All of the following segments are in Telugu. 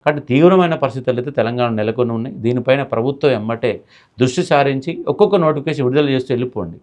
కాబట్టి తీవ్రమైన పరిస్థితులు అయితే తెలంగాణ నెలకొని ఉన్నాయి. దీనిపైన ప్రభుత్వం ఎమ్మటే దృష్టి సారించి ఒక్కొక్క నోటిఫికేషన్ విడుదల చేస్తూ వెళ్ళిపోండి.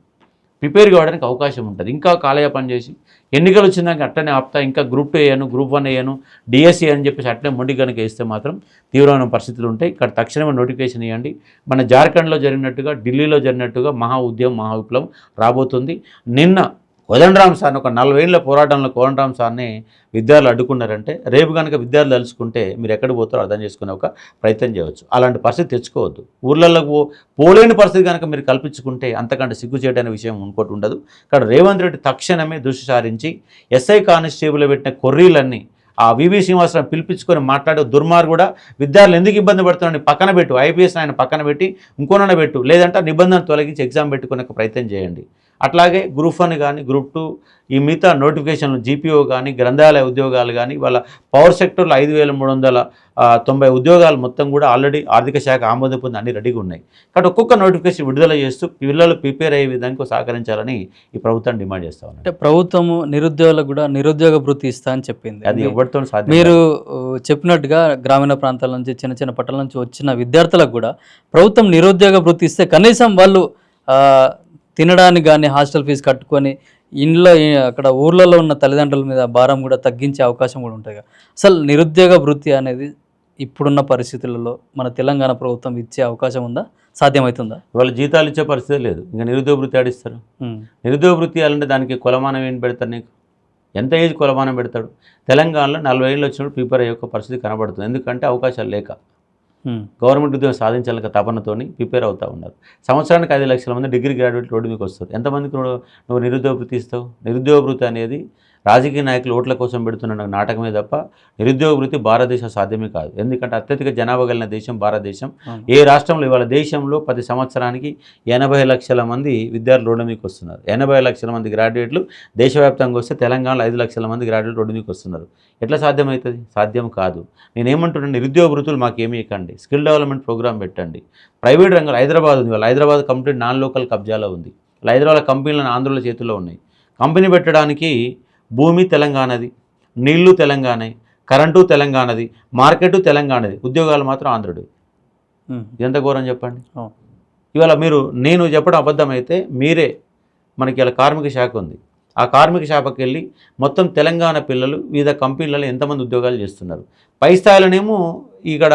ప్రిపేర్ కావడానికి అవకాశం ఉంటుంది. ఇంకా కాలయాపన చేసి ఎన్నికలు వచ్చిందాక అట్టనే ఆపుతా, ఇంకా గ్రూప్ 2 వేయను, గ్రూప్ 1 వేయను, డిఎస్సి అని చెప్పేసి అట్లనే మొండి కనుక వేస్తే మాత్రం తీవ్రమైన పరిస్థితులు ఉంటాయి. ఇక్కడ తక్షణమే నోటిఫికేషన్ ఇవ్వండి. మన జార్ఖండ్లో జరిగినట్టుగా, ఢిల్లీలో జరిగినట్టుగా మహా ఉద్యమం, మహా విప్లవం రాబోతుంది. నిన్న కోదండరామ్ సార్ని, ఒక 40 ఏళ్ల పోరాటంలో కోదండరామ్ సార్ని విద్యార్థులు అడ్డుకున్నారంటే రేపు కనుక విద్యార్థులు తలుచుకుంటే మీరు ఎక్కడ పోతారో అర్థం చేసుకునే ఒక ప్రయత్నం చేయవచ్చు. అలాంటి పరిస్థితి తెచ్చుకోవద్దు. ఊర్లలోకి పోలేని పరిస్థితి కనుక మీరు కల్పించుకుంటే అంతకంటే సిగ్గు చేయడానికి విషయం ఇంకోటి ఉండదు. ఇక్కడ రేవంత్ రెడ్డి తక్షణమే దృష్టి సారించి ఎస్ఐ కానిస్టేబుల్ పెట్టిన కొర్రీలన్నీ ఆ వివి శ్రీనివాసరావు పిలిపించుకొని మాట్లాడే దుర్మార్గుడా, విద్యార్థులు ఎందుకు ఇబ్బంది పడుతున్నారని పక్కన పెట్టు, ఐపీఎస్ ఆయన పక్కన పెట్టి ఇంకోనైనా పెట్టు, లేదంటే నిబంధన తొలగించి ఎగ్జామ్ పెట్టుకునే ప్రయత్నం చేయండి. అట్లాగే గ్రూప్ 1 కానీ, గ్రూప్ 2 ఈ మిగతా నోటిఫికేషన్లు జీపీఓ కానీ, గ్రంథాలయ ఉద్యోగాలు కానీ, వాళ్ళ పవర్ సెక్టర్లో 5390 ఉద్యోగాలు మొత్తం కూడా ఆల్రెడీ ఆర్థిక శాఖ ఆమోదం పొంది అన్ని రెడీగా ఉన్నాయి. కాబట్టి ఒక్కొక్క నోటిఫికేషన్ విడుదల చేస్తూ పిల్లలు ప్రిపేర్ అయ్యే విధంగా సహకరించాలని ఈ ప్రభుత్వం డిమాండ్ చేస్తా ఉన్నారు. అంటే ప్రభుత్వము నిరుద్యోగులకు కూడా నిరుద్యోగ భృతి ఇస్తా అని చెప్పింది. అది ఎవరితో సాధ్యం. మీరు చెప్పినట్టుగా గ్రామీణ ప్రాంతాల నుంచి, చిన్న చిన్న పట్టణాల నుంచి వచ్చిన విద్యార్థులకు కూడా ప్రభుత్వం నిరుద్యోగ భృతి ఇస్తే కనీసం వాళ్ళు తినడానికి కానీ, హాస్టల్ ఫీజు కట్టుకొని ఇంట్లో అక్కడ ఊర్లలో ఉన్న తల్లిదండ్రుల మీద భారం కూడా తగ్గించే అవకాశం కూడా ఉంటుంది. అసలు నిరుద్యోగ భృతి అనేది ఇప్పుడున్న పరిస్థితులలో మన తెలంగాణ ప్రభుత్వం ఇచ్చే అవకాశం ఉందా? సాధ్యమవుతుందా? వాళ్ళు జీతాలు ఇచ్చే పరిస్థితి లేదు. ఇంకా నిరుద్యోగ వృత్తి ఆడిస్తారు. నిరుద్యోగ వృత్తి ఇవ్వాలంటే దానికి కొలమానం ఏం పెడతారు? నీకు ఎంత ఏజ్ కొలమానం పెడతాడు? తెలంగాణలో 40 ఏళ్ళు వచ్చినప్పుడు ప్రిపేర్ అయ్యే ఒక పరిస్థితి కనబడుతుంది. ఎందుకంటే అవకాశాలు లేక గవర్నమెంట్ ఉద్యోగం సాధించాలక తపనతోని ప్రిపేర్ అవుతూ ఉన్నారు. సంవత్సరానికి 5 లక్షల మంది డిగ్రీ గ్రాడ్యుయేట్ రోడ్డు మీకు వస్తారు. ఎంతమందికి నువ్వు నిరుద్యోగ వృత్తి ఇస్తావు? నిరుద్యోగ వృత్తి అనేది రాజకీయ నాయకులు ఓట్ల కోసం పెడుతున్న నాటకమే తప్ప నిరుద్యోగ వృత్తి భారతదేశం సాధ్యమే కాదు. ఎందుకంటే అత్యధిక జనాభా కలిగిన దేశం భారతదేశం. ఏ రాష్ట్రంలో ఇవాళ దేశంలో 10 సంవత్సరానికి 80 లక్షల మంది విద్యార్థులు రోడ్డు మీకు వస్తున్నారు. 80 లక్షల మంది గ్రాడ్యుయేట్లు దేశవ్యాప్తంగా వస్తే తెలంగాణలో 5 లక్షల మంది గ్రాడ్యుయేట్లు రోడ్డు మీకు వస్తున్నారు. ఎట్లా సాధ్యమవుతుంది? సాధ్యం కాదు. నేనేమంటున్నాను, నిరుద్యోగ వృత్తులు మాకేమీ ఇవ్వకండి, స్కిల్ డెవలప్మెంట్ ప్రోగ్రామ్ పెట్టండి. ప్రైవేట్ రంగంలో హైదరాబాద్ ఉంది, వాళ్ళు హైదరాబాద్ కంప్లీట్ నాన్ లోకల్ కబ్జాలో ఉంది. హైదరాబాద్ కంపెనీలను ఆంధ్రుల చేతుల్లో ఉన్నాయి. కంపెనీ పెట్టడానికి భూమి తెలంగాణది, నీళ్లు తెలంగాణే, కరెంటు తెలంగాణది, మార్కెట్ తెలంగాణది, ఉద్యోగాలు మాత్రం ఆంధ్రుడు. ఎంత ఘోరం చెప్పండి. ఇవాళ నేను చెప్పడం అబద్ధమైతే మీరే, మనకి ఇలా కార్మిక శాఖ ఉంది, ఆ కార్మిక శాఖకి వెళ్ళి మొత్తం తెలంగాణ పిల్లలు వివిధ కంపెనీలలో ఎంతమంది ఉద్యోగాలు చేస్తున్నారు. పై స్థాయిలోనేమో ఇక్కడ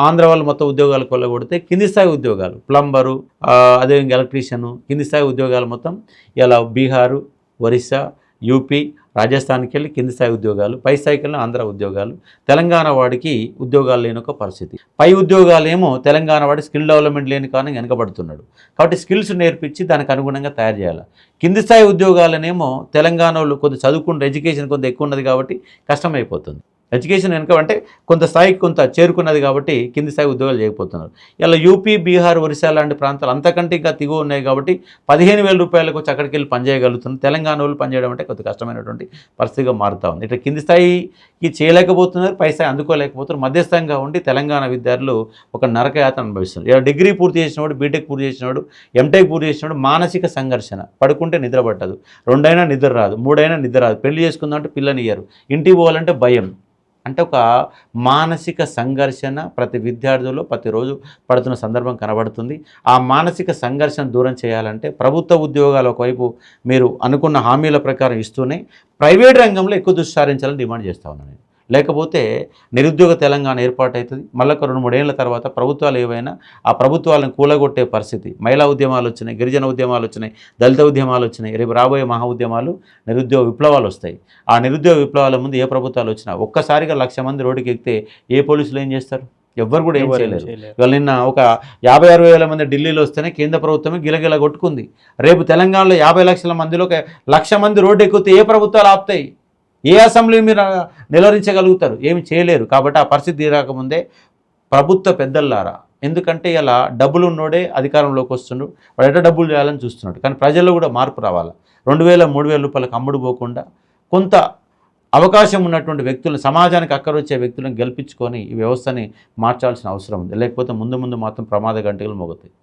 ఆంధ్ర వాళ్ళు మొత్తం ఉద్యోగాలు కొల్లగొడితే కింది స్థాయి ఉద్యోగాలు ప్లంబరు, అదేవిధంగా ఎలక్ట్రీషియను, కింది స్థాయి ఉద్యోగాలు మొత్తం ఇలా బీహారు, ఒరిస్సా, యూపీ, రాజస్థాన్కి వెళ్ళి కింది స్థాయి ఉద్యోగాలు, పై స్థాయికి వెళ్ళిన ఆంధ్ర ఉద్యోగాలు. తెలంగాణ వాడికి ఉద్యోగాలు లేని ఒక పరిస్థితి. పై ఉద్యోగాలేమో తెలంగాణ వాడి స్కిల్ డెవలప్మెంట్ లేని కారణంగా వెనకబడుతున్నాడు. కాబట్టి స్కిల్స్ నేర్పించి దానికి అనుగుణంగా తయారు చేయాలి. కింది స్థాయి ఉద్యోగాలనేమో తెలంగాణ వాళ్ళు కొంత చదువుకున్న ఎడ్యుకేషన్ కొంత ఎక్కువ ఉన్నది కాబట్టి కష్టమైపోతుంది. ఎడ్యుకేషన్ వెనుక అంటే కొంత స్థాయికి కొంత చేరుకున్నది కాబట్టి కింది స్థాయి ఉద్యోగాలు చేయకపోతున్నారు. ఇలా యూపీ, బీహార్, ఒరిస్సా లాంటి ప్రాంతాలు అంతకంటే ఇంకా దిగువ ఉన్నాయి కాబట్టి 15,000 రూపాయలకు వచ్చి అక్కడికి వెళ్ళి పనిచేయగలుగుతున్నారు. తెలంగాణ వాళ్ళు పనిచేయడం అంటే కొంత కష్టమైనటువంటి పరిస్థితిగా మారుతూ ఉంది. ఇట్లా కింది స్థాయికి చేయలేకపోతున్నారు, పై స్థాయి అందుకోలేకపోతున్నారు. మధ్యస్థంగా ఉండి తెలంగాణ విద్యార్థులు ఒక నరకయాత్ర అనుభవిస్తున్నారు. ఇలా డిగ్రీ పూర్తి చేసినవాడు, బీటెక్ పూర్తి చేసినవాడు, ఎంటెక్ పూర్తి చేసినవాడు మానసిక సంఘర్షణ. పడుకుంటే నిద్ర పట్టదు, 2 అయినా నిద్ర రాదు, 3 అయినా నిద్ర రాదు, పెళ్లి చేసుకుందామంటే పిల్లనియ్యరు, ఇంటికి పోవాలంటే భయం. అంటే ఒక మానసిక సంఘర్షణ ప్రతి విద్యార్థుల్లో ప్రతిరోజు పడుతున్న సందర్భం కనబడుతుంది. ఆ మానసిక సంఘర్షణ దూరం చేయాలంటే ప్రభుత్వ ఉద్యోగాలు ఒకవైపు మీరు అనుకున్న హామీల ప్రకారం ఇస్తూనే ప్రైవేట్ రంగంలో ఎక్కువ దృష్టి సారించాలని డిమాండ్ చేస్తూ ఉన్నాను నేను. లేకపోతే నిరుద్యోగ తెలంగాణ ఏర్పాటవుతుంది. మళ్ళీ 2-3 ఏళ్ల తర్వాత ప్రభుత్వాలు ఏవైనా ఆ ప్రభుత్వాలను కూలగొట్టే పరిస్థితి. మహిళా ఉద్యమాలు వచ్చినాయి, గిరిజన ఉద్యమాలు వచ్చినాయి, దళిత ఉద్యమాలు వచ్చినాయి, రేపు రాబోయే మహా ఉద్యమాలు నిరుద్యోగ విప్లవాలు వస్తాయి. ఆ నిరుద్యోగ విప్లవాల ముందు ఏ ప్రభుత్వాలు వచ్చినా ఒక్కసారిగా 1,00,000 మంది రోడ్డుకి ఎక్కితే ఏ పోలీసులు ఏం చేస్తారు? ఎవ్వరు కూడా ఏం చేయలేరు. ఇవాళ నిన్న ఒక 50-60 వేల మంది ఢిల్లీలో వస్తేనే కేంద్ర ప్రభుత్వమే గిలగిల కొట్టుకుంది. రేపు తెలంగాణలో 50 లక్షల మందిలో 1,00,000 మంది రోడ్డు ఎక్కితే ఏ ప్రభుత్వాలు ఆపుతాయి? ఏ అసెంబ్లీ మీరు నిలవరించగలుగుతారు? ఏమి చేయలేరు. కాబట్టి ఆ పరిస్థితి రాకముందే ప్రభుత్వ పెద్దల్లారా, ఎందుకంటే ఇలా డబ్బులు ఉన్నోడే అధికారంలోకి వస్తున్నాడు, వాడు ఎట్లా డబ్బులు చేయాలని చూస్తున్నాడు. కానీ ప్రజల్లో కూడా మార్పు రావాలి. 2,000-3,000 రూపాయలకు అమ్ముడు పోకుండా కొంత అవకాశం ఉన్నటువంటి వ్యక్తులను, సమాజానికి అక్కరొచ్చే వ్యక్తులను గెలిపించుకొని ఈ వ్యవస్థని మార్చాల్సిన అవసరం ఉంది. లేకపోతే ముందు మాత్రం ప్రమాద గంటలు మోగుతాయి.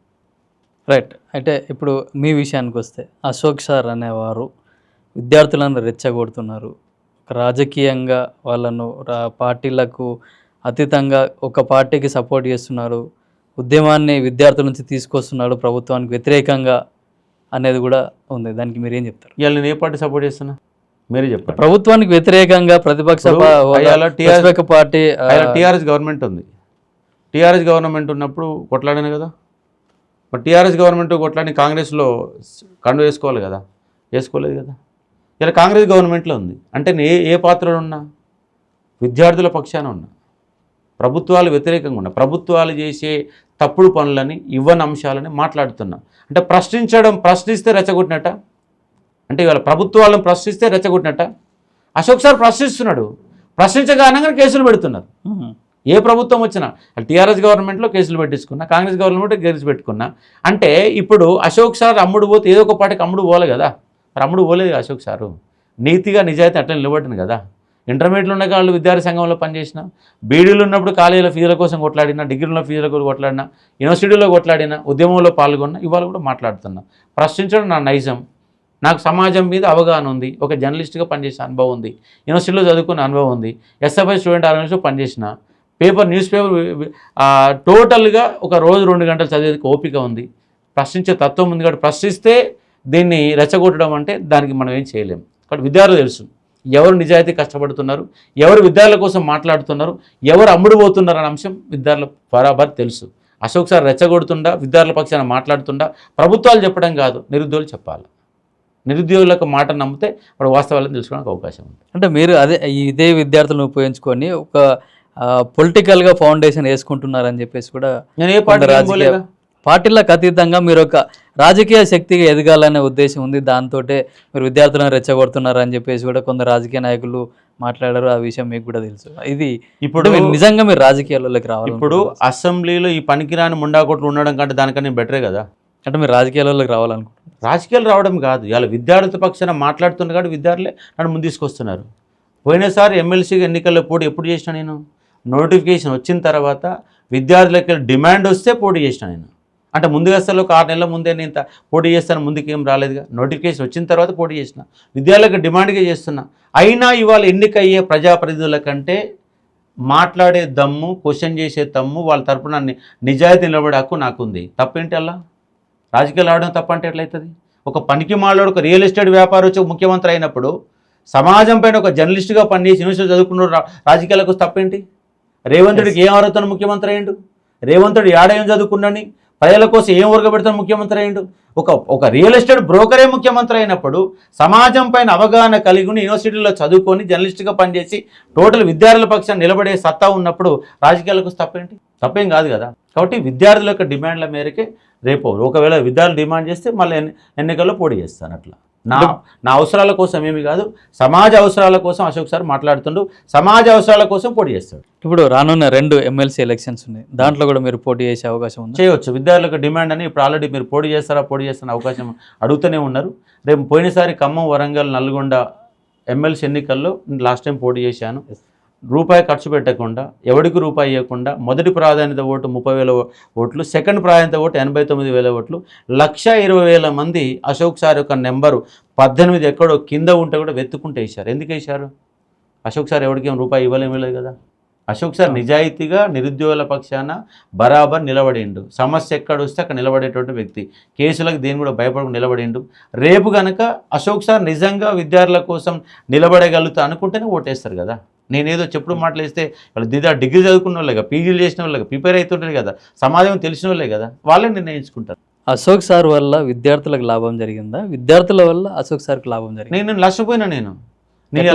రైట్. అయితే ఇప్పుడు మీ విషయానికి వస్తే అశోక్ సార్ అనేవారు విద్యార్థులను రెచ్చగొడుతున్నారు, రాజకీయంగా వాళ్ళను పార్టీలకు అతీతంగా ఒక పార్టీకి సపోర్ట్ చేస్తున్నారు, ఉద్యమాన్ని విద్యార్థుల నుంచి తీసుకొస్తున్నాడు ప్రభుత్వానికి వ్యతిరేకంగా అనేది కూడా ఉంది. దానికి మీరు ఏం చెప్తారు? ఇవాళ నేను ఏ పార్టీ సపోర్ట్ చేస్తున్నా మీరే చెప్పండి. ప్రభుత్వానికి వ్యతిరేకంగా ప్రతిపక్ష పార్టీ టీఆర్ఎస్ గవర్నమెంట్ ఉంది. టీఆర్ఎస్ గవర్నమెంట్ ఉన్నప్పుడు కొట్లాడాను కదా. మరి టీఆర్ఎస్ గవర్నమెంట్ కొట్లాడి కాంగ్రెస్లో కండు వేసుకోవాలి కదా, వేసుకోలేదు కదా. ఇలా కాంగ్రెస్ గవర్నమెంట్లో ఉంది అంటే నేను ఏ పాత్రలో ఉన్నా, విద్యార్థుల పక్షాన ఉన్నా, ప్రభుత్వాలు వ్యతిరేకంగా ఉన్నా, ప్రభుత్వాలు చేసే తప్పుడు పనులని ఇవ్వని అంశాలని మాట్లాడుతున్నా. అంటే ప్రశ్నిస్తే రెచ్చగొట్టినట్ట, అంటే ఇవాళ ప్రభుత్వాలను ప్రశ్నిస్తే రెచ్చగొట్టినట్ట. అశోక్ సార్ ప్రశ్నిస్తున్నాడు, ప్రశ్నించగానే కేసులు పెడుతున్నారు. ఏ ప్రభుత్వం వచ్చినా టీఆర్ఎస్ గవర్నమెంట్లో కేసులు పెట్టించుకున్నా, కాంగ్రెస్ గవర్నమెంట్ కేసులు పెట్టుకున్నా. అంటే ఇప్పుడు అశోక్ సార్ అమ్ముడు పోతే ఏదో ఒక పాటికి అమ్ముడు పోలే కదా. మరి అమ్ముడు పోలేదు అశోక్ సారు, నీతిగా నిజాయితీ అట్లా నిలబడింది కదా. ఇంటర్మీడియట్లో ఉన్న వాళ్ళు విద్యార్థి సంఘంలో పనిచేసిన, బీడీలు ఉన్నప్పుడు కాలేజీల ఫీజుల కోసం కొట్లాడినా, డిగ్రీలో ఫీజుల కోసం కొట్లాడినా, యూనివర్సిటీలో కొట్లాడినా, ఉద్యమంలో పాల్గొన్నా, ఇవాళ కూడా మాట్లాడుతున్నా. ప్రశ్నించడం నా నైజం. నాకు సమాజం మీద అవగాహన ఉంది, ఒక జర్నలిస్ట్గా పనిచేసిన అనుభవం ఉంది, యూనివర్సిటీలో చదువుకున్న అనుభవం ఉంది, ఎస్ఎఫ్ఐ స్టూడెంట్ ఆర్గనైజేషన్లో పనిచేసిన, న్యూస్ పేపర్ టోటల్గా ఒక రోజు 2 గంటలు చదివేందుకు ఓపిక ఉంది, ప్రశ్నించే తత్వం ఉంది. కాబట్టి ప్రశ్నిస్తే దీన్ని రెచ్చగొట్టడం అంటే దానికి మనం ఏం చేయలేము. కాబట్టి విద్యార్థులు తెలుసు ఎవరు నిజాయితీ కష్టపడుతున్నారు, ఎవరు విద్యార్థుల కోసం మాట్లాడుతున్నారు, ఎవరు అమ్ముడు పోతున్నారు అనే అంశం విద్యార్థుల బరాబర్ తెలుసు. అశోక్ సార్ రెచ్చగొడుతుండా, విద్యార్థుల పక్షాన మాట్లాడుతుండా, ప్రభుత్వాలు చెప్పడం కాదు, నిరుద్యోగులు చెప్పాలి. నిరుద్యోగులకు మాట నమ్మితే వాడు వాస్తవాలను తెలుసుకోవడానికి అవకాశం ఉంది. అంటే మీరు ఇదే విద్యార్థులను ఉపయోగించుకొని ఒక పొలిటికల్గా ఫౌండేషన్ వేసుకుంటున్నారని చెప్పేసి కూడా, నేను ఏ పార్టీ పార్టీలకు అతీతంగా మీరు ఒక రాజకీయ శక్తిగా ఎదగాలనే ఉద్దేశం ఉంది, దాంతో మీరు విద్యార్థులను రెచ్చగొడుతున్నారని చెప్పేసి కూడా కొందరు రాజకీయ నాయకులు మాట్లాడారు. ఆ విషయం మీకు కూడా తెలుసు. ఇది ఇప్పుడు నిజంగా మీరు రాజకీయాల్లోకి రావాలి. ఇప్పుడు అసెంబ్లీలో ఈ పనికిరాని ముండాకోట్లు ఉండడం కంటే దానికన్నా బెటరే కదా. అంటే మీరు రాజకీయాల్లోకి రావాలనుకుంటున్నారు? రాజకీయాలు రావడం కాదు, ఇలా విద్యార్థుల పక్షాన మాట్లాడుతున్నారు కాబట్టి విద్యార్థులే నన్ను ముందు తీసుకొస్తున్నారు. పోయినసారి ఎమ్మెల్సీగా ఎన్నికల్లో పోటీ ఎప్పుడు చేసిన నేను, నోటిఫికేషన్ వచ్చిన తర్వాత విద్యార్థులకి డిమాండ్ వస్తే పోటీ చేసిన నేను. అంటే ముందుగా అసలు ఒక 6 నెలల ముందే నేను పోటీ చేస్తాను, ముందుకేం రాలేదుగా. నోటిఫికేషన్ వచ్చిన తర్వాత పోటీ చేసిన, విద్యార్థులకు డిమాండ్గా చేస్తున్నా. అయినా ఇవాళ ఎన్నికయ్యే ప్రజాప్రతినిధుల కంటే మాట్లాడే దమ్ము, క్వశ్చన్ చేసే దమ్ము, వాళ్ళ తరపున నిజాయితీ నిలబడే హక్కు నాకుంది. తప్పేంటి అలా రాజకీయాలు ఆడడం తప్పంటే ఎట్లయితుంది? ఒక పనికి మాట్లాడు, ఒక రియల్ ఎస్టేట్ వ్యాపారం వచ్చి ముఖ్యమంత్రి అయినప్పుడు సమాజం పైన ఒక జర్నలిస్ట్గా పనిచేసి యూనివర్సిటీ చదువుకున్న రాజకీయాలకు తప్పేంటి? రేవంతుడికి ఏం అర్హతను ముఖ్యమంత్రి అయ్యిండు? రేవంతుడు ఏం చదువుకున్నాని, ప్రజల కోసం ఏం ఊరగబెడతాను ముఖ్యమంత్రి అయ్యిండు? ఒక రియల్ ఎస్టేట్ బ్రోకరే ముఖ్యమంత్రి అయినప్పుడు సమాజం పైన అవగాహన కలిగి యూనివర్సిటీలో చదువుకొని జర్నలిస్ట్గా పనిచేసి టోటల్ విద్యార్థుల పక్షాన్ని నిలబడే సత్తా ఉన్నప్పుడు రాజకీయాలకు తప్పేంటి? తప్పేం కాదు కదా. కాబట్టి విద్యార్థుల యొక్క డిమాండ్ల మేరకే రేపు ఒకవేళ విద్యార్థులు డిమాండ్ చేస్తే మళ్ళీ ఎన్నికల్లో పోటీ చేస్తాను. అట్లా నా అవసరాల కోసం ఏమి కాదు, సమాజ అవసరాల కోసం అశోక్ సార్ మాట్లాడుతుండు, సమాజ అవసరాల కోసం పోటీ చేస్తాడు. ఇప్పుడు రానున్న 2 ఎమ్మెల్సీ ఎలక్షన్స్ ఉన్నాయి, దాంట్లో కూడా మీరు పోటీ చేసే అవకాశం ఉంది? చేయవచ్చు. విద్యార్థులకు డిమాండ్ అని ఇప్పుడు ఆల్రెడీ మీరు పోటీ చేస్తారా అవకాశం అడుగుతూనే ఉన్నారు. రేపు పోయినసారి ఖమ్మం, వరంగల్, నల్గొండ ఎమ్మెల్సీ ఎన్నికల్లో లాస్ట్ టైం పోటీ చేశాను. రూపాయి ఖర్చు పెట్టకుండా, ఎవడికి రూపాయి ఇవ్వకుండా, మొదటి ప్రాధాన్యత ఓటు 30,000 ఓట్లు, సెకండ్ ప్రాధాన్యత ఓటు 89,000 ఓట్లు, 1,20,000 మంది అశోక్ సార్ యొక్క నెంబరు 18 ఎక్కడో కింద ఉంటే కూడా వెతుక్కుంటే వేశారు. ఎందుకు వేశారు? అశోక్ సార్ ఎవరికి ఏం రూపాయి ఇవ్వలేదు కదా. అశోక్ సార్ నిజాయితీగా నిరుద్యోగుల పక్షాన బరాబర్ నిలబడిండు. సమస్య ఎక్కడొస్తే అక్కడ నిలబడేటువంటి వ్యక్తి, కేసులకు దేని కూడా భయపడకుండా నిలబడిండు. రేపు కనుక అశోక్ సార్ నిజంగా విద్యార్థుల కోసం నిలబడగలుగుతా అనుకుంటేనే ఓటేస్తారు కదా. నేనేదో చెప్పుడు మాటలేస్తే వాళ్ళు డిగ్రీ చదువుకున్న వాళ్ళే కదా, పీజీలు చేసిన వాళ్ళే, ప్రిపేర్ అవుతుంటారు కదా, సమాజం తెలిసిన వాళ్ళే కదా, వాళ్ళే నిర్ణయించుకుంటారు. అశోక్ సార్ వల్ల విద్యార్థులకు లాభం జరిగిందా, విద్యార్థుల వల్ల అశోక్ సార్కి లాభం జరిగింది? నేను నష్టపోయినా. నేను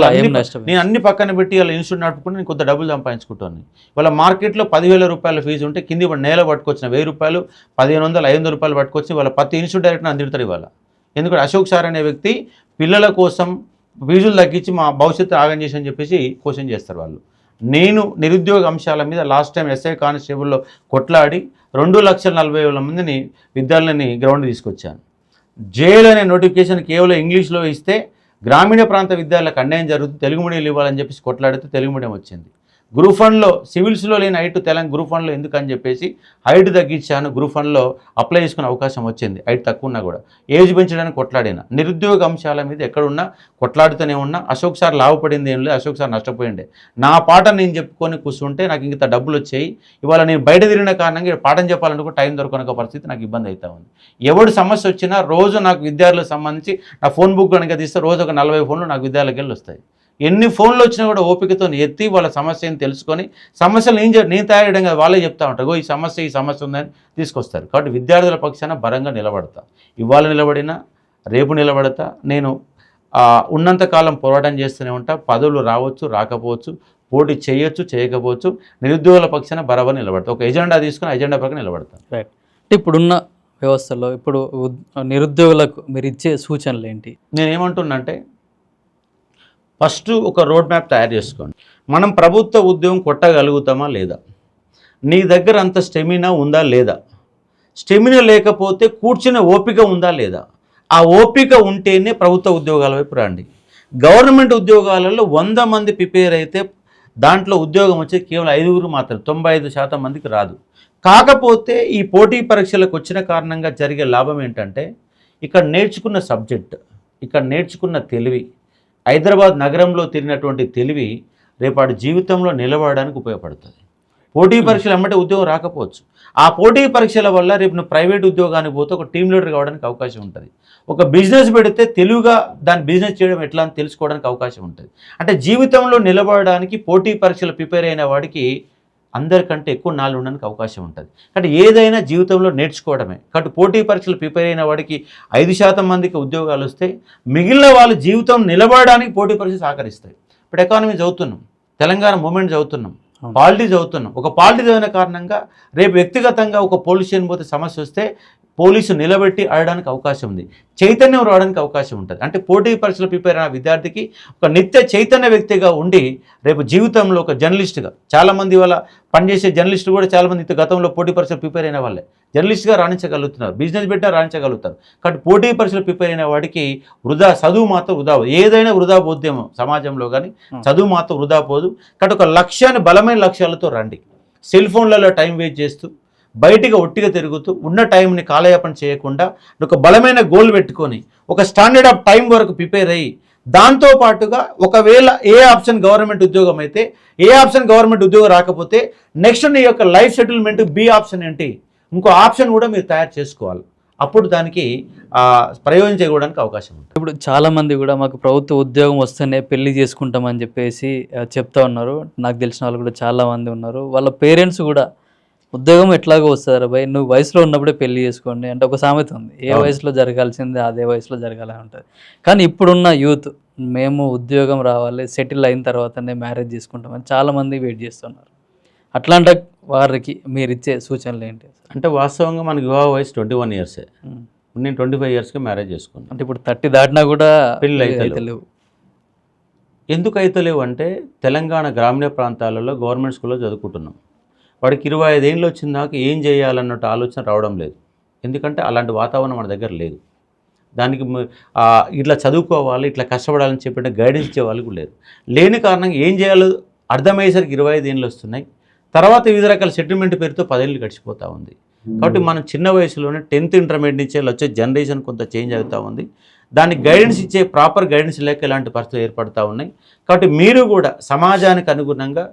అన్ని పక్కన పెట్టి వాళ్ళ ఇన్స్టిట్యూట్ నడుపుకుంటే నేను కొంత డబ్బులు సంపాదించుకుంటాను. వాళ్ళ మార్కెట్లో 10,000 రూపాయల ఫీజు ఉంటే కింది నేల పట్టుకొచ్చిన 1,000 రూపాయలు, 1,500, 500 రూపాయలు పట్టుకొచ్చి వాళ్ళ ప్రతి ఇన్స్టిట్యూట్ డైరెక్టర్ అందిడతారు ఇవాళ. ఎందుకంటే అశోక్ సార్ అనే వ్యక్తి పిల్లల కోసం ఫీజులు తగ్గించి మా భవిష్యత్తు ఆగం చేసి అని చెప్పేసి క్వశ్చన్ చేస్తారు వాళ్ళు. నేను నిరుద్యోగ అంశాల మీద లాస్ట్ టైం ఎస్ఐ కానిస్టేబుల్లో కొట్లాడి 2,40,000 మందిని విద్యార్థులని గ్రౌండ్ తీసుకొచ్చాను. జేఎల్ అనే నోటిఫికేషన్ కేవలం ఇంగ్లీష్లో ఇస్తే గ్రామీణ ప్రాంత విద్యార్థులకు అన్యాయం జరుగుతుంది, తెలుగు మీడియం ఇవ్వాలని చెప్పేసి కొట్లాడితే తెలుగు మీడియం వచ్చింది. గ్రూప్ వన్లో సివిల్స్లో లేని హైట్ తెలంగాణ గ్రూప్ వన్లో ఎందుకని చెప్పేసి హైట్ తగ్గించాను. గ్రూప్ వన్లో అప్లై చేసుకునే అవకాశం వచ్చింది, హైట్ తక్కువ ఉన్నా కూడా. ఏజ్ పెంచడానికి కొట్లాడిన. నిరుద్యోగ అంశాల మీద ఎక్కడున్నా కొట్లాడుతూనే ఉన్నా. అశోక్ సార్ లాభపడింది ఏం లేదు, అశోక్ సార్ నష్టపోయిండే. నా పాట నేను చెప్పుకొని కూర్చుంటే నాకు ఇంత డబ్బులు వచ్చాయి. ఇవాళ నేను బయట తిరిగిన కారణంగా ఇక్కడ పాఠం చెప్పాలంటే టైం దొరకని పరిస్థితి నాకు ఇబ్బంది అవుతా ఉంది. ఎవడు సమస్య వచ్చినా రోజు నాకు విద్యార్థులకు సంబంధించి నా ఫోన్ బుక్ కనుక తీస్తే రోజు ఒక 40 ఫోన్లు నాకు విద్యార్థులకు వెళ్ళి వస్తాయి. ఎన్ని ఫోన్లు వచ్చినా కూడా ఓపికతో ఎత్తి వాళ్ళ సమస్యని తెలుసుకొని సమస్యలు నేను తయారు చేయడం కాదు, వాళ్ళే చెప్తా ఉంటారు ఈ సమస్య ఉందని తీసుకొస్తారు. కాబట్టి విద్యార్థుల పక్షాన బలంగా నిలబడతా. ఇవాళ నిలబడినా రేపు నిలబడతా. నేను ఉన్నంతకాలం పోరాటం చేస్తూనే ఉంటా. పదవులు రావచ్చు రాకపోవచ్చు, పోటీ చేయొచ్చు చేయకపోవచ్చు, నిరుద్యోగుల పక్షాన బరాబర్ నిలబడతా. ఒక ఎజెండా తీసుకుని ఎజెండా ప్రకారం నిలబడతా. రైట్. ఇప్పుడున్న వ్యవస్థలో ఇప్పుడు నిరుద్యోగులకు మీరు ఇచ్చే సూచనలు ఏంటి? నేనేమంటున్నానంటే ఫస్ట్ ఒక రోడ్ మ్యాప్ తయారు చేసుకోండి. మనం ప్రభుత్వ ఉద్యోగం కొట్టగలుగుతామా లేదా, నీ దగ్గర అంత స్టెమినా ఉందా లేదా, స్టెమినా లేకపోతే కూర్చునే ఓపిక ఉందా లేదా, ఆ ఓపిక ఉంటేనే ప్రభుత్వ ఉద్యోగాల వైపు రండి. గవర్నమెంట్ ఉద్యోగాలలో 100 మంది ప్రిపేర్ అయితే దాంట్లో ఉద్యోగం వచ్చి కేవలం 5 మాత్రం, 95% మందికి రాదు. కాకపోతే ఈ పోటీ పరీక్షలకు వచ్చిన కారణంగా జరిగే లాభం ఏంటంటే ఇక్కడ నేర్చుకున్న సబ్జెక్ట్, ఇక్కడ నేర్చుకున్న తెలివి, హైదరాబాద్ నగరంలో తిరిగినటువంటి తెలివి రేపాటి జీవితంలో నిలబడడానికి ఉపయోగపడుతుంది. పోటీ పరీక్షలు ఎమ్మటే ఉద్యోగం రాకపోవచ్చు. ఆ పోటీ పరీక్షల వల్ల రేపు నువ్వు ప్రైవేట్ ఉద్యోగానికి పోతే ఒక టీమ్ లీడర్ కావడానికి అవకాశం ఉంటుంది. ఒక బిజినెస్ పెడితే తెలుగుగా దాని బిజినెస్ చేయడం ఎట్లా అని తెలుసుకోవడానికి అవకాశం ఉంటుంది. అంటే జీవితంలో నిలబడడానికి పోటీ పరీక్షలు ప్రిపేర్ అయిన వాడికి అందరికంటే ఎక్కువ నాళ్ళు ఉండడానికి అవకాశం ఉంటుంది. కాబట్టి ఏదైనా జీవితంలో నేర్చుకోవడమే. కాబట్టి పోటీ పరీక్షలు ప్రిపేర్ అయిన వాడికి 5% మందికి ఉద్యోగాలు వస్తే మిగిలిన వాళ్ళు జీవితం నిలబడడానికి పోటీ పరీక్షలు సహకరిస్తాయి. ఇప్పుడు ఎకానమీ చదువుతున్నాం, తెలంగాణ మూమెంట్ చదువుతున్నాం, పాలిటీ చదువుతున్నాం. ఒక పాలిటీ చదివిన కారణంగా రేపు వ్యక్తిగతంగా ఒక పోలీస్ స్టేషన్ పోతే సమస్య వస్తే పోలీసు నిలబెట్టి ఆడడానికి అవకాశం ఉంది, చైతన్యం రావడానికి అవకాశం ఉంటుంది. అంటే పోటీ పరీక్షలు ప్రిపేర్ అయిన విద్యార్థికి ఒక నిత్య చైతన్య వ్యక్తిగా ఉండి రేపు జీవితంలో ఒక జర్నలిస్ట్గా, చాలామంది వాళ్ళ పనిచేసే జర్నలిస్టులు కూడా చాలామంది గతంలో పోటీ పరీక్షలు ప్రిపేర్ అయిన వాళ్ళే జర్నలిస్ట్గా రాణించగలుగుతున్నారు, బిజినెస్ పెట్టినా రాణించగలుగుతారు. కాబట్టి పోటీ పరీక్షలు ప్రిపేర్ అయిన వాడికి చదువు మాత్రం వృధా, ఏదైనా వృధా పోద్దేమో సమాజంలో, కానీ చదువు మాత్రం వృధా పోదు. కాబట్టి ఒక లక్ష్యాన్ని, బలమైన లక్ష్యాలతో రండి. సెల్ ఫోన్లలో టైం వేస్ట్ చేస్తూ బయటికి ఒట్టిగా తిరుగుతూ ఉన్న టైంని కాలయాపన చేయకుండా ఒక బలమైన గోల్ పెట్టుకొని ఒక స్టాండర్డ్ ఆఫ్ టైం వరకు ప్రిపేర్ అయ్యి దాంతోపాటుగా ఒకవేళ ఏ ఆప్షన్ గవర్నమెంట్ ఉద్యోగం అయితే, ఏ ఆప్షన్ గవర్నమెంట్ ఉద్యోగం రాకపోతే నెక్స్ట్ నీ యొక్క లైఫ్ సెటిల్మెంట్ బి ఆప్షన్ ఏంటి, ఇంకో ఆప్షన్ కూడా మీరు తయారు చేసుకోవాలి. అప్పుడు దానికి ప్రయోజనం చేయడానికి అవకాశం ఉంటుంది. ఇప్పుడు చాలామంది కూడా మాకు ప్రభుత్వ ఉద్యోగం వస్తేనే పెళ్లి చేసుకుంటామని చెప్పేసి చెప్తా ఉన్నారు. నాకు తెలిసిన వాళ్ళు కూడా చాలామంది ఉన్నారు. వాళ్ళ పేరెంట్స్ కూడా ఉద్యోగం ఎట్లాగో వస్తారు భయ్, నువ్వు వయసులో ఉన్నప్పుడే పెళ్లి చేసుకోండి అంటే ఒక సామెత ఉంది. ఏ వయసులో జరగాల్సిందే అదే వయసులో జరగాలని ఉంటుంది. కానీ ఇప్పుడున్న యూత్ మేము ఉద్యోగం రావాలి, సెటిల్ అయిన తర్వాతనే మ్యారేజ్ చేసుకుంటామని చాలామంది వెయిట్ చేస్తున్నారు. అట్లాంటి వారికి మీరు ఇచ్చే సూచనలు ఏంటి? అంటే వాస్తవంగా మనకి వివాహ వయసు 21 ఇయర్సే. నేను 25 ఇయర్స్కి మ్యారేజ్ చేసుకున్నాను. అంటే ఇప్పుడు 30 దాటినా కూడా పెళ్ళి అయితే లేవు. ఎందుకు అయితే లేవు అంటే తెలంగాణ గ్రామీణ ప్రాంతాలలో గవర్నమెంట్ స్కూల్లో చదువుకుంటున్నాం. వాడికి 25 ఏళ్ళు వచ్చిన దాకా ఏం చేయాలన్నట్టు ఆలోచన రావడం లేదు. ఎందుకంటే అలాంటి వాతావరణం మన దగ్గర లేదు. దానికి ఇట్లా చదువుకోవాలి, ఇట్లా కష్టపడాలని చెప్పిన గైడెన్స్ ఇచ్చే వాళ్ళు కూడా లేరు. లేని కారణంగా ఏం చేయాలో అర్థమయ్యేసరికి 25 ఏళ్ళు వస్తున్నాయి. తర్వాత వివిధ రకాల సెటిల్మెంట్ పేరుతో 10 ఏళ్ళు గడిచిపోతూ ఉంది. కాబట్టి మనం చిన్న వయసులోనే 10th ఇంటర్మీడియట్ నుంచి వచ్చే జనరేషన్ కొంత చేంజ్ అవుతూ ఉంది. దానికి గైడెన్స్ ఇచ్చే ప్రాపర్ గైడెన్స్ లేక ఇలాంటి పరిస్థితులు ఏర్పడుతూ ఉన్నాయి. కాబట్టి మీరు కూడా సమాజానికి అనుగుణంగా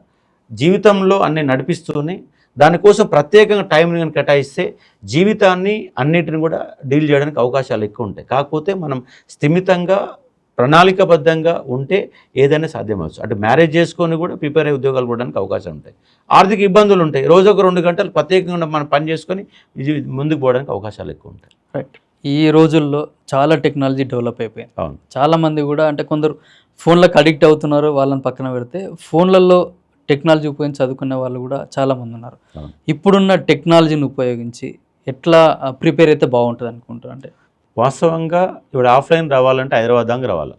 జీవితంలో అన్ని నడిపిస్తూనే దానికోసం ప్రత్యేకంగా టైంని కేటాయిస్తే జీవితాన్ని అన్నిటిని కూడా డీల్ చేయడానికి అవకాశాలు ఎక్కువ ఉంటాయి. కాకపోతే మనం స్థిమితంగా ప్రణాళికబద్ధంగా ఉంటే ఏదైనా సాధ్యమవచ్చు. అంటే మ్యారేజ్ చేసుకొని కూడా ప్రిపేర్ అయ్యే ఉద్యోగాలు పోవడానికి అవకాశం ఉంటాయి. ఆర్థిక ఇబ్బందులు ఉంటాయి. రోజు ఒక 2 గంటలు ప్రత్యేకంగా మనం పని చేసుకొని ముందుకు పోవడానికి అవకాశాలు ఎక్కువ ఉంటాయి. రైట్. ఈ రోజుల్లో చాలా టెక్నాలజీ డెవలప్ అయిపోయింది. అవును. చాలామంది కూడా అంటే కొందరు ఫోన్లకు అడిక్ట్ అవుతున్నారు. వాళ్ళని పక్కన పెడితే ఫోన్లలో టెక్నాలజీ ఉపయోగించి చదువుకునే వాళ్ళు కూడా చాలామంది ఉన్నారు. ఇప్పుడున్న టెక్నాలజీని ఉపయోగించి ఎట్లా ప్రిపేర్ అయితే బాగుంటుంది అనుకుంటారు? అంటే వాస్తవంగా ఇప్పుడు ఆఫ్లైన్ రావాలంటే హైదరాబాద్ దాకా రావాలి.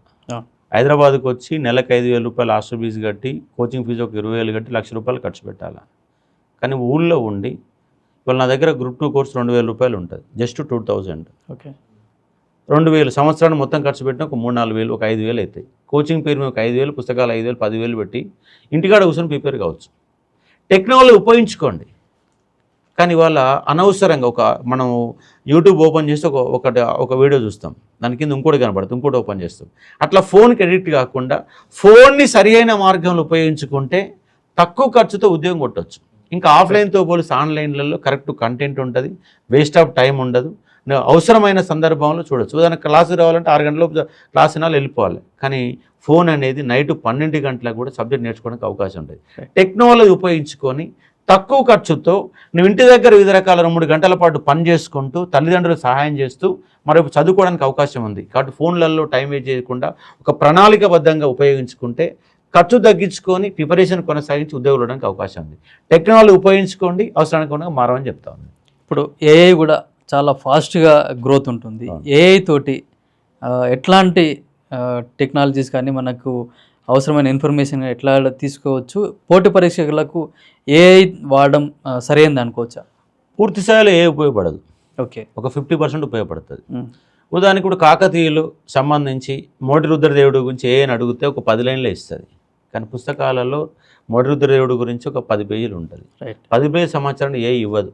హైదరాబాద్కి వచ్చి నెలకు 5,000 రూపాయలు హాస్టల్ ఫీజు కట్టి, కోచింగ్ ఫీజు ఒక 20,000 కట్టి ₹1,00,000 ఖర్చు పెట్టాలి. కానీ ఊళ్ళో ఉండి ఇవాళ నా దగ్గర గ్రూప్ 2 కోర్సు 2,000 రూపాయలు ఉంటుంది, జస్ట్ 2,000. ఓకే, 2,000 సంవత్సరాన్ని మొత్తం ఖర్చు పెట్టిన ఒక 3-4 వేలు, ఒక 5,000 అవుతాయి. కోచింగ్ పేరు మీద 5,000 పుస్తకాలు 5,000 10,000 పెట్టి ఇంటికాడ కూర్చొని ప్రిపేర్ కావచ్చు. టెక్నాలజీ ఉపయోగించుకోండి. కానీ ఇవాళ అనవసరంగా మనం యూట్యూబ్ ఓపెన్ చేస్తే ఒక వీడియో చూస్తాం, దాని కింద ఇంకోటి కనబడుతుంది, ఇంకోటి ఓపెన్ చేస్తాం. అట్లా ఫోన్కి ఎడిక్ట్ కాకుండా ఫోన్ని సరి అయిన మార్గంలో ఉపయోగించుకుంటే తక్కువ ఖర్చుతో ఉద్యోగం కొట్టవచ్చు. ఇంకా ఆఫ్లైన్తో పోలిసి ఆన్లైన్లలో కరెక్ట్ కంటెంట్ ఉంటుంది, వేస్ట్ ఆఫ్ టైం ఉండదు, అవసరమైన సందర్భంలో చూడొచ్చు. ఉదాహరణ క్లాసు రావాలంటే 6 గంటల క్లాస్ వినాలి వెళ్ళిపోవాలి. కానీ ఫోన్ అనేది నైట్ 12 గంటలకు కూడా సబ్జెక్ట్ నేర్చుకోవడానికి అవకాశం ఉంటుంది. టెక్నాలజీ ఉపయోగించుకొని తక్కువ ఖర్చుతో నువ్వు ఇంటి దగ్గర వివిధ రకాల 3 గంటల పాటు పని చేసుకుంటూ తల్లిదండ్రులకు సహాయం చేస్తూ మరొక చదువుకోవడానికి అవకాశం ఉంది. కాబట్టి ఫోన్లలో టైం వేస్ట్ చేయకుండా ఒక ప్రణాళికబద్ధంగా ఉపయోగించుకుంటే ఖర్చు తగ్గించుకొని ప్రిపరేషన్ కొనసాగించి ఉద్యోగులు ఉండడానికి అవకాశం ఉంది. టెక్నాలజీ ఉపయోగించుకోండి, అవసరానికి మారమని చెప్తా ఉంది. ఇప్పుడు ఏఐ కూడా చాలా ఫాస్ట్గా గ్రోత్ ఉంటుంది. ఏఐ తోటి ఎట్లాంటి టెక్నాలజీస్ కానీ మనకు అవసరమైన ఇన్ఫర్మేషన్ ఎట్లా తీసుకోవచ్చు, పోటీ పరీక్షలకు ఏఐ వాడడం సరైనది అనుకోవచ్చా? పూర్తి స్థాయిలో ఏ ఉపయోగపడదు. ఓకే, ఒక 50% ఉపయోగపడుతుంది. ఉదాహరణకు ఇప్పుడు కాకతీయులు సంబంధించి మోటి రుద్రదేవుడి గురించి ఏఐని అడిగితే ఒక 10 లైన్లే ఇస్తుంది. కానీ పుస్తకాలలో మోటి రుద్రదేవుడి గురించి ఒక 10 పేజీలు ఉంటుంది. 10 పేజీల సమాచారాన్ని ఏఐ ఇవ్వదు.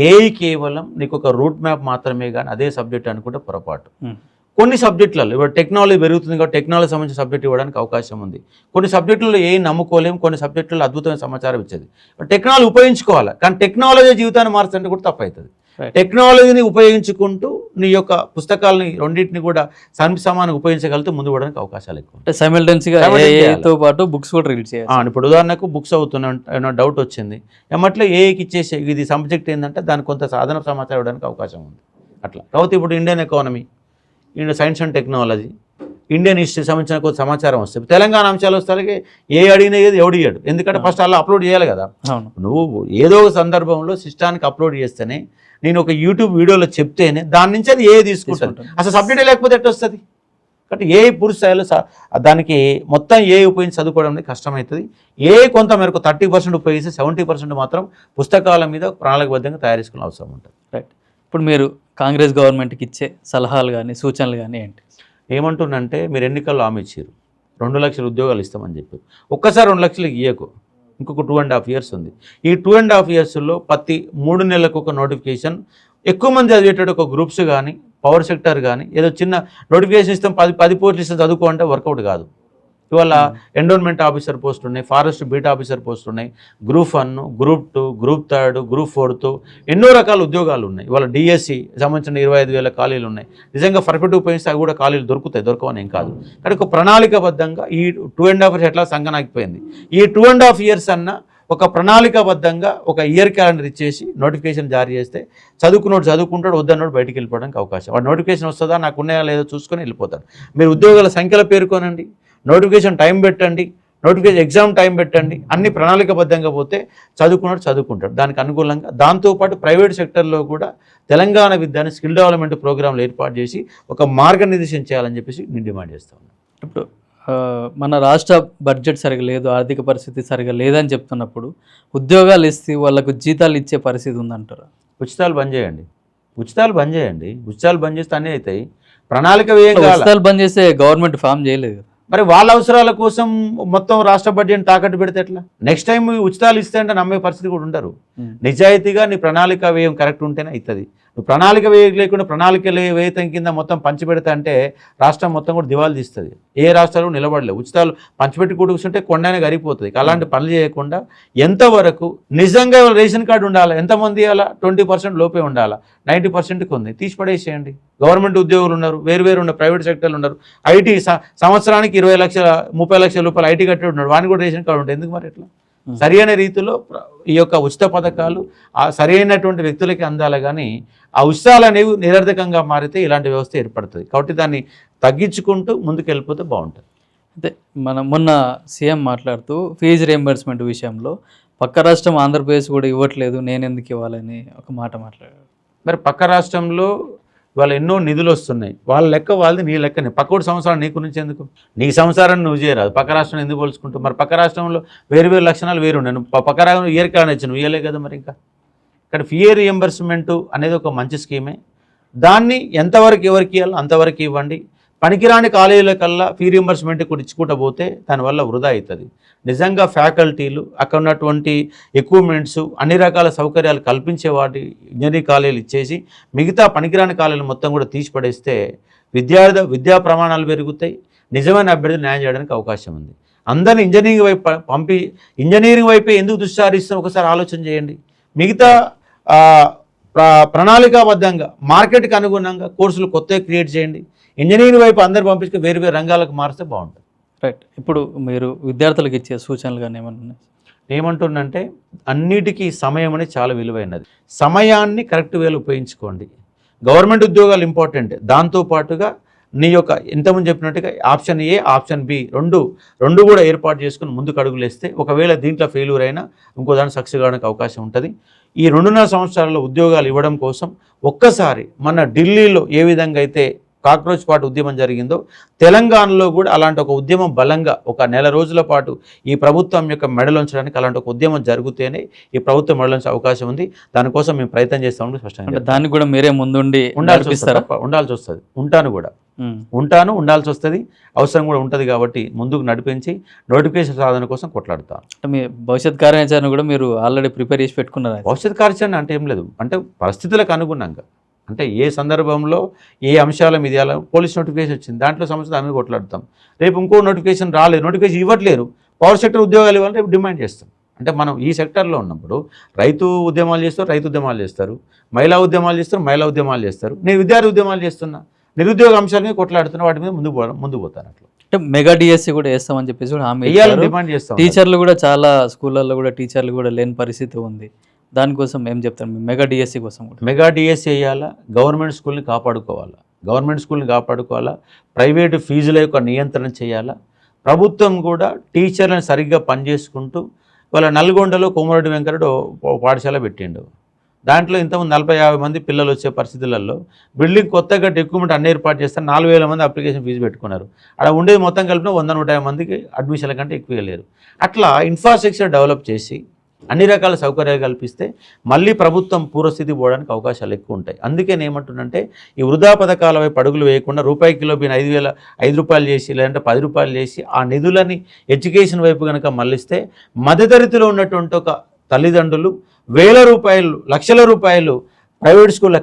ఏఐ కేవలం నీకు ఒక రూట్ మ్యాప్ మాత్రమే, కానీ అదే సబ్జెక్ట్ అనుకుంటే పొరపాటు. కొన్ని సబ్జెక్టులలో ఇప్పుడు టెక్నాలజీ పెరుగుతుంది కాబట్టి టెక్నాలజీ సంబంధించిన సబ్జెక్ట్ ఇవ్వడానికి అవకాశం ఉంది. కొన్ని సబ్జెక్టులలో ఏం నమ్ముకోలేము, కొన్ని సబ్జెక్టులలో అద్భుతమైన సమాచారం ఇచ్చేది. టెక్నాలజీ ఉపయోగించుకోవాలి, కానీ టెక్నాలజీ జీవితాన్ని మార్చంటే కూడా తప్పవుతుంది. టెక్నాలజీని ఉపయోగించుకుంటూ నీ యొక్క పుస్తకాలని రెండింటిని కూడా సమానంగా ఉపయోగించగలిగితే ముందు పోవడానికి అవకాశాలు ఎక్కువ. సైమల్టేనియస్గా పాటు బుక్స్ కూడా రీడ్ చేయాలి. ఇప్పుడు ఉదాహరణకు బుక్స్ అవుతున్నా డౌట్ వచ్చింది, ఏమట్లే ఏఐకి ఇచ్చేసి ఇది సబ్జెక్ట్ ఏంటంటే దానికి కొంత సాధన సమాచారం ఇవ్వడానికి అవకాశం ఉంది. అట్లా కాబట్టి ఇప్పుడు Indian economy, Indian science and technology, Indian history సంబంధించిన కొంత సమాచారం వస్తుంది. తెలంగాణ అంశాలు వస్తే ఏ అడిగినా ఏది ఎవడియాడు, ఎందుకంటే ఫస్ట్ అలా అప్లోడ్ చేయాలి కదా. నువ్వు ఏదో ఒక సందర్భంలో సిస్టానికి అప్లోడ్ చేస్తేనే, నేను ఒక యూట్యూబ్ వీడియోలో చెప్తేనే దాని నుంచి అది ఏ తీసుకుంటుంది. అసలు సబ్జెక్ట్ లేకపోతే ఎట్లా వస్తుంది? కాబట్టి ఏ పూర్తి స్థాయిలో దానికి మొత్తం ఏ ఉపయోగించి చదువుకోవడం అనేది కష్టమవుతుంది. కొంత మేరకు 30% ఉపయోగిస్తే 70% మాత్రం పుస్తకాల మీద ప్రణాళికబద్ధంగా తయారు చేసుకునే అవసరం ఉంటుంది. రైట్. ఇప్పుడు మీరు కాంగ్రెస్ గవర్నమెంట్కి ఇచ్చే సలహాలు కానీ సూచనలు కానీ ఏంటి? ఏమంటుందంటే, మీరు ఎన్నికల్లో హామీ ఇచ్చారు 2 లక్షల ఉద్యోగాలు ఇస్తామని చెప్పారు. ఒక్కసారి 2 లక్షలు ఇయ్యకు, ఇంకొక 2.5 years ఉంది. ఈ 2.5 yearsలో ప్రతి 3 నెలలకు ఒక నోటిఫికేషన్, ఎక్కువ మంది చదివేటట్టు ఒక గ్రూప్స్ కానీ పవర్ సెక్టర్ కానీ ఏదో చిన్న నోటిఫికేషన్ ఇస్తాం 10 పోస్టులు ఇస్తాం చదువుకో అంటే వర్కౌట్ కాదు. ఇవాళ ఎండోన్మెంట్ ఆఫీసర్ పోస్టులు ఉన్నాయి, ఫారెస్ట్ బీట్ ఆఫీసర్ పోస్టులు ఉన్నాయి, Group 1, Group 2, Group 3, Group 4తో ఎన్నో రకాల ఉద్యోగాలు ఉన్నాయి. ఇవాళ డిఎస్సి సంబంధించిన 25,000 ఖాళీలు ఉన్నాయి. నిజంగా పర్ఫెక్ట్ ఉపయోగిస్తే అవి కూడా ఖాళీలు దొరకవని ఏం కాదు. కానీ ఒక ప్రణాళికబద్ధంగా ఈ 2.5 years ఎట్లా సంగనాగిపోయింది, ఈ 2.5 years అన్న ఒక ప్రణాళికాబద్ధంగా ఒక ఇయర్ క్యాలెండర్ ఇచ్చేసి నోటిఫికేషన్ జారీ చేస్తే చదువుకున్నాడు చదువుకుంటాడు, వద్దన్నాడు బయటికి వెళ్ళిపోవడానికి అవకాశం. వాడు నోటిఫికేషన్ వస్తుందా, నాకు ఉన్నాయా లేదో చూసుకొని వెళ్ళిపోతాడు. మీరు ఉద్యోగాల సంఖ్యలో పేర్కొనండి, నోటిఫికేషన్ టైం పెట్టండి, నోటిఫికేషన్ ఎగ్జామ్ టైం పెట్టండి, అన్ని ప్రణాళికబద్ధంగా పోతే చదువుకుంటాడు. దానికి అనుకూలంగా దాంతోపాటు ప్రైవేట్ సెక్టర్లో కూడా తెలంగాణ విద్యాన్ని స్కిల్ డెవలప్మెంట్ ప్రోగ్రాంలు ఏర్పాటు చేసి ఒక మార్గనిర్దేశం చేయాలని చెప్పేసి నేను డిమాండ్ చేస్తా ఉన్నాను. ఇప్పుడు మన రాష్ట్ర బడ్జెట్ సరిగా లేదు, ఆర్థిక పరిస్థితి సరిగా లేదని చెప్తున్నప్పుడు ఉద్యోగాలు ఇస్తే వాళ్ళకు జీతాలు ఇచ్చే పరిస్థితి ఉందంటారు. ఉచితాలు బంద్ చేయండి, ఉచితాలు బంద్ చేస్తే అన్నీ అవుతాయి. ప్రణాళిక ఉచితాలు బంద్ చేస్తే గవర్నమెంట్ ఫామ్ చేయలేదు, మరి వాళ్ళ అవసరాల కోసం మొత్తం రాష్ట్ర బడ్జెట్ తాకట్టు పెడితే ఎట్లా? నెక్స్ట్ టైం ఉచితాలు ఇస్తే అంటే నమ్మే పరిస్థితి కూడా ఉండరు. నిజాయితీగా నీ ప్రణాళిక వ్యయం కరెక్ట్ ఉంటేనే అవుతుంది. నువ్వు ప్రణాళిక వ్యయం లేకుండా ప్రణాళిక వ్యయం కింద మొత్తం పంచిపెడతా అంటే రాష్ట్రం మొత్తం కూడా దివాళీ తీస్తుంది. ఏ రాష్ట్రాలు నిలబడలేవు. ఉచితాలు పంచిపెట్టి కూర్చుంటే కొండనే గరిగిపోతుంది. అలాంటి పనులు చేయకుండా ఎంతవరకు నిజంగా రేషన్ కార్డు ఉండాలా, ఎంతమంది ఇవ్వాలా, 20% లోపే ఉండాలా, 90%కి ఉంది, తీసి పడేసేయండి. గవర్నమెంట్ ఉద్యోగులు ఉన్నారు, వేరు ఉన్నారు, ప్రైవేట్ సెక్టర్లు ఉన్నారు. ఐటీ సంవత్సరానికి 20 లక్షల 30 లక్షల రూపాయలు ఐటీ కట్టి ఉన్నాడు, వాడిని కూడా రేషన్ కార్డు ఉంటుంది. ఎందుకు మరి ఎట్లా? సరైన రీతిలో ఈ యొక్క ఉచిత పథకాలు సరైనటువంటి వ్యక్తులకి అందాలి. కానీ ఆ ఉచితాలు అనేవి నిరర్ధకంగా మారితే ఇలాంటి వ్యవస్థ ఏర్పడుతుంది. కాబట్టి దాన్ని తగ్గించుకుంటూ ముందుకు వెళ్ళిపోతే బాగుంటుంది. అయితే మొన్న సీఎం మాట్లాడుతూ ఫీజు రియంబర్స్మెంట్ విషయంలో పక్క రాష్ట్రం ఆంధ్రప్రదేశ్ కూడా ఇవ్వట్లేదు, నేను ఎందుకు ఇవ్వాలని ఒక మాట మాట్లాడారు. మరి పక్క రాష్ట్రంలో వాళ్ళు ఎన్నో నిధులు వస్తున్నాయి, వాళ్ళ లెక్క వాళ్ళది, నీ లెక్కనే. పక్కోటి సంవత్సరాలు నీ గురించి ఎందుకు? నీ సంవత్సరాన్ని నువ్వు చేయరాదు, పక్క రాష్ట్రం ఎందుకు పోల్చుకుంటావు? మరి పక్క రాష్ట్రంలో వేరు లక్షణాలు వేరు ఉన్నాయి. నువ్వు పక్క రాష్ట్రం ఇయర్ కార్డు ఇచ్చి నువ్వు ఇవ్వలే కదా. మరి ఇంకా ఇక్కడ ఫీ రియంబర్స్మెంట్ అనేది ఒక మంచి స్కీమే. దాన్ని ఎంతవరకు ఎవరికి ఇవ్వాలో అంతవరకు ఇవ్వండి. పనికిరాని కాలేజీల కల్లా ఫీ రీంబర్స్మెంట్ కూడా ఇచ్చుకుంటూ పోతే దానివల్ల వృధా అవుతుంది. నిజంగా ఫ్యాకల్టీలు అక్కడ ఉన్నటువంటి ఎక్విప్మెంట్స్ అన్ని రకాల సౌకర్యాలు కల్పించే వాటి ఇంజనీరింగ్ కాలేజీలు ఇచ్చేసి మిగతా పనికిరాని కాలేజీలు మొత్తం కూడా తీసిపడేస్తే విద్యా ప్రమాణాలు పెరుగుతాయి, నిజమైన అభ్యర్థులు న్యాయం చేయడానికి అవకాశం ఉంది. అందరినీ ఇంజనీరింగ్ వైపు ఇంజనీరింగ్ వైపే ఎందుకు దృష్టి సారిస్తాం ఒకసారి ఆలోచన చేయండి. మిగతా ప్రణాళికాబద్ధంగా మార్కెట్కి అనుగుణంగా కోర్సులు కొత్తగా క్రియేట్ చేయండి. ఇంజనీరింగ్ వైపు అందరు పంపించుకుని వేరు వేరు రంగాలకు మారిస్తే బాగుంటుంది. రైట్. ఇప్పుడు మీరు విద్యార్థులకు ఇచ్చే సూచనలు కానీ ఏమన్నా ఉన్నాయి? ఏమంటుందంటే అన్నిటికీ సమయం అనేది చాలా విలువైనది. సమయాన్ని కరెక్ట్ వేలో ఉపయోగించుకోండి. గవర్నమెంట్ ఉద్యోగాలు ఇంపార్టెంట్, దాంతోపాటుగా నీ యొక్క ఇంతకుముందు చెప్పినట్టుగా ఆప్షన్ ఏ ఆప్షన్ బి రెండు కూడా ఏర్పాటు చేసుకుని ముందుకు అడుగులేస్తే ఒకవేళ దీంట్లో ఫెయిల్యూర్ అయినా ఇంకో దాన్ని సక్సెస్ కావడానికి అవకాశం ఉంటుంది. ఈ 2.5 సంవత్సరాల్లో ఉద్యోగాలు ఇవ్వడం కోసం ఒక్కసారి మన ఢిల్లీలో ఏ విధంగా అయితే కాక్రోచ్ పాటు ఉద్యమం జరిగిందో తెలంగాణలో కూడా అలాంటి ఒక ఉద్యమం బలంగా ఒక నెల రోజుల పాటు ఈ ప్రభుత్వం యొక్క మెడలుంచడానికి అలాంటి ఒక ఉద్యమం జరిగితేనే ఈ ప్రభుత్వం మెడలుంచే అవకాశం ఉంది. దానికోసం మేము ప్రయత్నం చేస్తామని స్పష్టంగా. దానికి కూడా మీరే ముందుండి ఉండాల్సి వస్తుంది. ఉండాల్సి వస్తుంది, అవసరం కూడా ఉంటుంది. కాబట్టి ముందుకు నడిపించి నోటిఫికేషన్ సాధన కోసం కొట్లాడుతాను. అంటే మీ భవిష్యత్ కార్యాచరణ కూడా మీరు ఆల్రెడీ ప్రిపేర్ చేసి పెట్టుకున్నారు? భవిష్యత్ కార్యాచరణ అంటే ఏం లేదు, అంటే పరిస్థితులకు అనుగుణంగా, అంటే ఏ సందర్భంలో ఏ అంశాల మీద పోలీస్ నోటిఫికేషన్ వచ్చింది దాంట్లో సమస్య దాని మీద కొట్లాడతాం. రేపు ఇంకో నోటిఫికేషన్ రాలేదు, నోటిఫికేషన్ ఇవ్వట్లేరు, పవర్ సెక్టర్ ఉద్యోగాలు ఇవ్వాలంటే రేపు డిమాండ్ చేస్తాం. అంటే మనం ఈ సెక్టర్లో ఉన్నప్పుడు రైతు ఉద్యమాలు చేస్తారు, మహిళా ఉద్యమాలు చేస్తారు, నేను విద్యార్థి ఉద్యమాలు చేస్తున్నా, నిరుద్యోగ అంశాల మీద కొట్లాడుతున్నా, వాటి మీద ముందు పోతాను. అట్లా అంటే మెగా డిఎస్సి కూడా వేస్తామని చెప్పేసి కూడా హామీ డిమాండ్ చేస్తాం. టీచర్లు కూడా చాలా స్కూళ్ళల్లో కూడా టీచర్లు కూడా లేని పరిస్థితి ఉంది. దానికోసం ఏం చెప్తారు? మెగా డిఎస్సి కోసం కూడా మెగా డిఎస్సి వేయాలా, గవర్నమెంట్ స్కూల్ని కాపాడుకోవాలా, ప్రైవేటు ఫీజుల యొక్క నియంత్రణ చేయాలా, ప్రభుత్వం కూడా టీచర్లను సరిగ్గా పనిచేసుకుంటూ వాళ్ళ నల్గొండలో కోమరెడ్డి వెంకరెడ్డి పాఠశాల పెట్టిండు. దాంట్లో ఇంతకుముందు 40-50 మంది పిల్లలు వచ్చే పరిస్థితులలో బిల్డింగ్ కొత్తగా ఎక్విప్మెంట్ అన్ని ఏర్పాటు చేస్తారు, 4,000 మంది అప్లికేషన్ ఫీజు పెట్టుకున్నారు. అక్కడ ఉండేది మొత్తం కలిపిన 100-150 మందికి అడ్మిషన్ల కంటే ఎక్కువ లేరు. అట్లా ఇన్ఫ్రాస్ట్రక్చర్ డెవలప్ చేసి అన్ని రకాల సౌకర్యాలు కల్పిస్తే మళ్ళీ ప్రభుత్వం పూర్వస్థితి పోవడానికి అవకాశాలు ఎక్కువ ఉంటాయి. అందుకే నేనేమంటున్నంటే ఈ వృధా పథకాల వైపు అడుగులు వేయకుండా రూపాయి కిలో బియ్యం 5 రూపాయలు చేసి లేదంటే 10 రూపాయలు చేసి ఆ నిధులని ఎడ్యుకేషన్ వైపు కనుక మళ్ళిస్తే మధ్యతరగతిలో ఉన్నటువంటి ఒక తల్లిదండ్రులు వేల రూపాయలు, లక్షల రూపాయలు ప్రైవేట్ స్కూల్లో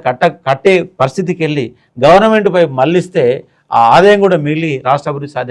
కట్టే పరిస్థితికి వెళ్ళి గవర్నమెంట్ వైపు మళ్ళిస్తే ఆ ఆదాయం కూడా మిగిలి రాష్ట్ర అభివృద్ధి సాధ్యం